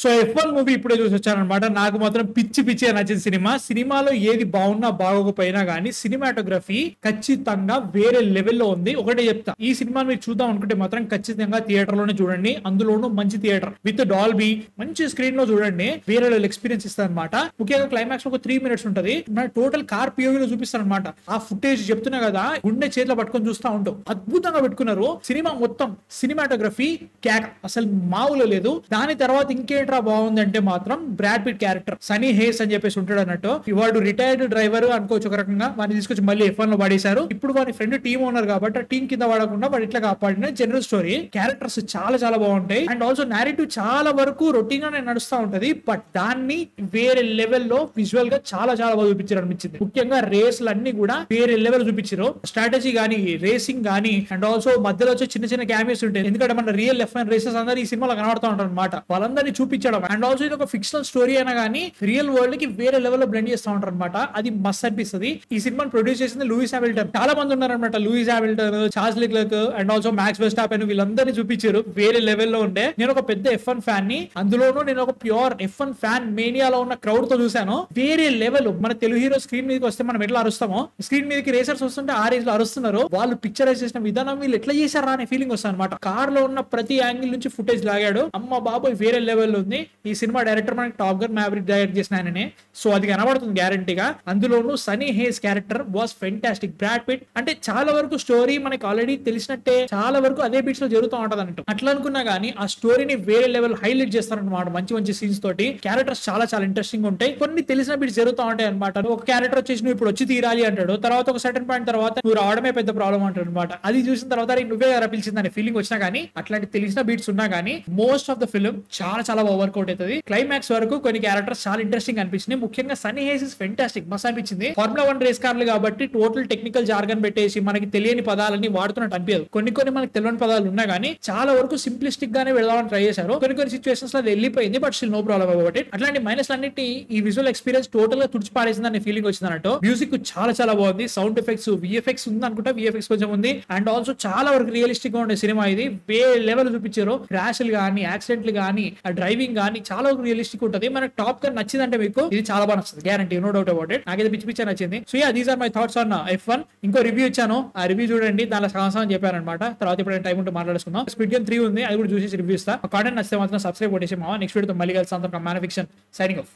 So F1 movie ఇప్పుడే చూసి వచ్చానమాట. నాకు మాత్రం పిచ్చి పిచ్చిగా నచ్చిన సినిమా. సినిమాలో ఏది బాగున్నా బాగోకపోయినా కానీ సినిమాటోగ్రఫీ ఖచ్చితంగా వేరే లెవెల్లో ఉంది. ఒకటే చెప్తా, ఈ సినిమాని మీరు చూద్దాం అనుకుంటే మాత్రం ఖచ్చితంగా థియేటర్ లోనే చూడండి. అందులోనూ మంచి థియేటర్ విత్ డాల్బీ మంచి స్క్రీన్ లో చూడండి. వేరే లెవెల్ ఎక్స్పీరియన్స్ ఇస్తారు అనమాట. ముఖ్యంగా క్లైమాక్స్ ఒక 3 minutes ఉంటది. మన టోటల్ కార్ పిఓవి లో చూపిస్తారు అనమాట. ఆ ఫుటేజ్ చెప్తున్నా కదా, గుండె చేతిలో పట్టుకొని చూస్తా ఉంటాం. అద్భుతంగా పెట్టుకున్నారు. సినిమా మొత్తం సినిమాటోగ్రఫీ కేక అసలు మామూలు లేదు. దాని తర్వాత ఇంకేంట్రా బాగుందంటే మాత్రం బ్రాడ్ పిట్ క్యారెక్టర్ సనీ హేస్ అని చెప్పేసి ఉంటాడు అన్నట్టు. వాడు రిటైర్డ్ డ్రైవర్ అనుకోవచ్చు ఒక రకంగా. వాడిని తీసుకొచ్చి మళ్ళీ F1 లో పడేశారు. ఇప్పుడు వాడి ఫ్రెండ్ టీమ్ ఓనర్ కాబట్టి టీం కింద వాడకుండా వాడు ఇట్లా కాపాడిన జనరల్ స్టోరీ. క్యారెక్టర్స్ చాలా చాలా బాగుంటాయి. అండ్ ఆల్సో నేరేటివ్ చాలా వరకు రొటీన్ గానే నడుస్తూ ఉంటది. బట్ దాన్ని వేరే లెవెల్లో విజువల్ గా చాలా చాలా బాగా చూపించారు అనిపించింది. ముఖ్యంగా రేస్లు అన్ని కూడా వేరే లెవెల్ చూపించారు. స్ట్రాటజీ గానీ రేసింగ్ గానీ అండ్ ఆల్సో మధ్యలో వచ్చే చిన్న చిన్న క్యామియోస్ ఉంటాయి. ఎందుకంటే మన రియల్ F1 రేసెస్ అందరూ ఈ సినిమాలో కనబడుతూ ఉంటారు అనమాట. వాళ్ళందరినీ చూపించడం అండ్ ఆల్సో ఇది ఒక ఫిక్షనల్ స్టోరీ అయినా కానీ రియల్ వరల్డ్ కి వేరే లెవెల్ లో బ్లెండ్ చేస్తూ ఉంటారు అనమాట. అది మస్త్ అనిపిస్తుంది. ఈ సినిమాని ప్రొడ్యూస్ చేసింది లూయిస్ హామిల్టన్. చాలా మంది ఉన్నారనమాట. Lewis Hamilton, Charles Leclerc and also Max Verstappen వీళ్ళందరినీ చూపించారు. వేరే లెవెల్లో ఉండే. నేను ఒక పెద్ద F1 ఫ్యాన్ ని, అందులోనూ నేను ఒక ప్యూర్ F1 ఫ్యాన్ మేనియాలో ఉన్న క్రౌడ్ తో చూశాను. వేరే లెవెల్. మన తెలుగు హీరో స్క్రీన్ మీదకి వస్తే మనం ఎట్లా అరుస్తామో, స్క్రీన్ మీదకి రేసర్స్ వస్తుంటే ఆ రేంజ్ లో అరుస్తున్నారు. వాళ్ళు పిక్చరైజ్ చేసిన విధానం వీళ్ళు ఎట్లా చేశారా అనే ఫీలింగ్ వస్తుంది అనమాట. కార్ లో ఉన్న ప్రతి యాంగిల్ నుంచి ఫుటేజ్ లాగాడు. అమ్మ బాబోయ్ వేరే లెవెల్ ఉంది. ఈ సినిమా డైరెక్టర్ మనకి టాప్ గన్ మ్యావరిక్ డైరెక్ట్ చేసిన ఆయననే. సో అది కనబడుతుంది గ్యారంటీగా. అందులోనూ Sonny Hayes character was fantastic. Brad Pitt అంటే చాలా వరకు స్టోరీ మనకి ఆల్రెడీ తెలిసినట్టే, చాలా వరకు అదే బీట్స్ లో జరుగుతూ ఉంటది అన్నట్టు. అట్లా అనుకున్నా గానీ ఆ స్టోరీని వేరే లెవెల్ హైలైట్ చేస్తారన్నమాట. మంచి మంచి సీన్స్ తోటి క్యారెక్టర్స్ చాలా చాలా ఇంట్రెస్టింగ్ ఉంటాయి. కొన్ని తెలిసిన బీట్స్ జరుగుతూ ఉంటాయి అనమాట. ఒక క్యారెక్టర్ వచ్చేసి నువ్వు ఇప్పుడు వచ్చి తీరాలి అంటాడు. తర్వాత ఒక సర్టన్ పాయింట్ తర్వాత నువ్వు రావడమే పెద్ద ప్రాబ్లం అంటాడు అనమాట. అది చూసిన తర్వాత నువ్వే రప్పించింది అనే ఫీలింగ్ వచ్చినా గానీ, అట్లాంటి తెలిసిన బీట్స్ ఉన్నా గానీ మోస్ట్ ఆఫ్ ద ఫిల్మ్ చాలా చాలా వర్కౌట్ అవుతుంది. క్లైమాక్స్ వరకు కొన్ని క్యారెక్టర్స్ చాలా ఇంట్రెస్టింగ్ అనిపించింది. ముఖ్యంగా సన్నీ హేస్ ఇస్ ఫెంటాస్టిక్. మస్త్ అనిపించింది. ఫార్ములా 1 రేస్ కార్లు కాబట్టి టోటల్ టెక్నికల్ జార్గన్ పెట్టేసి మనకి తెలియని పదాలన్నీ వాడుతున్నట్టు అనిపించదు. కొన్ని కొన్ని మనకి తెలియని పదాలు ఉన్నా గానీ చాలా వరకు సింప్లిస్టిక్ గానే వెళ్దామని ట్రై చేశారు. కొన్ని కొన్ని సిచువేషన్స్ లో అది వెళ్ళిపోయింది. But still no problem about it. అట్లాంటి మైనస్ అన్నిటి ఈ విజువల్ ఎక్స్పీరియన్స్ టోటల్ గా తుడిచి పారేసింది అనే ఫీలింగ్ వచ్చింది అన్నట్టు. మ్యూజిక్ చాలా చాలా బాగుంది. సౌండ్ ఎఫెక్ట్స్, విఎఫ్ఎక్స్ ఉంది అనుకుంటా. విఎఫ్ఎక్స్ కొంచెం ఉంది. అండ్ ఆల్సో చాలా వరకు రియలిస్టిక్ గా ఉండే సినిమా ఇది. వేరే లెవెల్ చూపించారు. క్రాష్లు గానీ, యాక్సిడెంట్లు గానీ, ఆ డ్రైవింగ్ గానీ చాలా వరకు రియలిస్టిక్ ఉంటుంది. మనకు టాప్ గన్ నచ్చిందంటే మీకు ఇది చాలా బాగా నచ్చుతుంది. Guarantee, no doubt about it. నాకైతే పిచ్చి పిచ్చి నచ్చింది. So yeah, these are my thoughts on F1. ఇంకో రివ్యూ ఇచ్చాను. ఆ రివ్యూ చూడండి. దానిలో సగం చెప్పారనమాట. తర్వాత ఎప్పుడైనా టైం ఉంటే మాట్లాడుకుందాం. స్క్విడ్ గేమ్ 3 ఉంది. అది కూడా చూసి రివ్యూ ఇస్తా. కాంటెంట్ నచ్చితే మాత్రం సబ్స్క్రైబ్ కొట్టేసి మా నెక్స్ట్ వీడియోతో మళ్ళీ కలిసి మ్యాన్ ఫిక్షన్ సైనింగ్ ఆఫ్.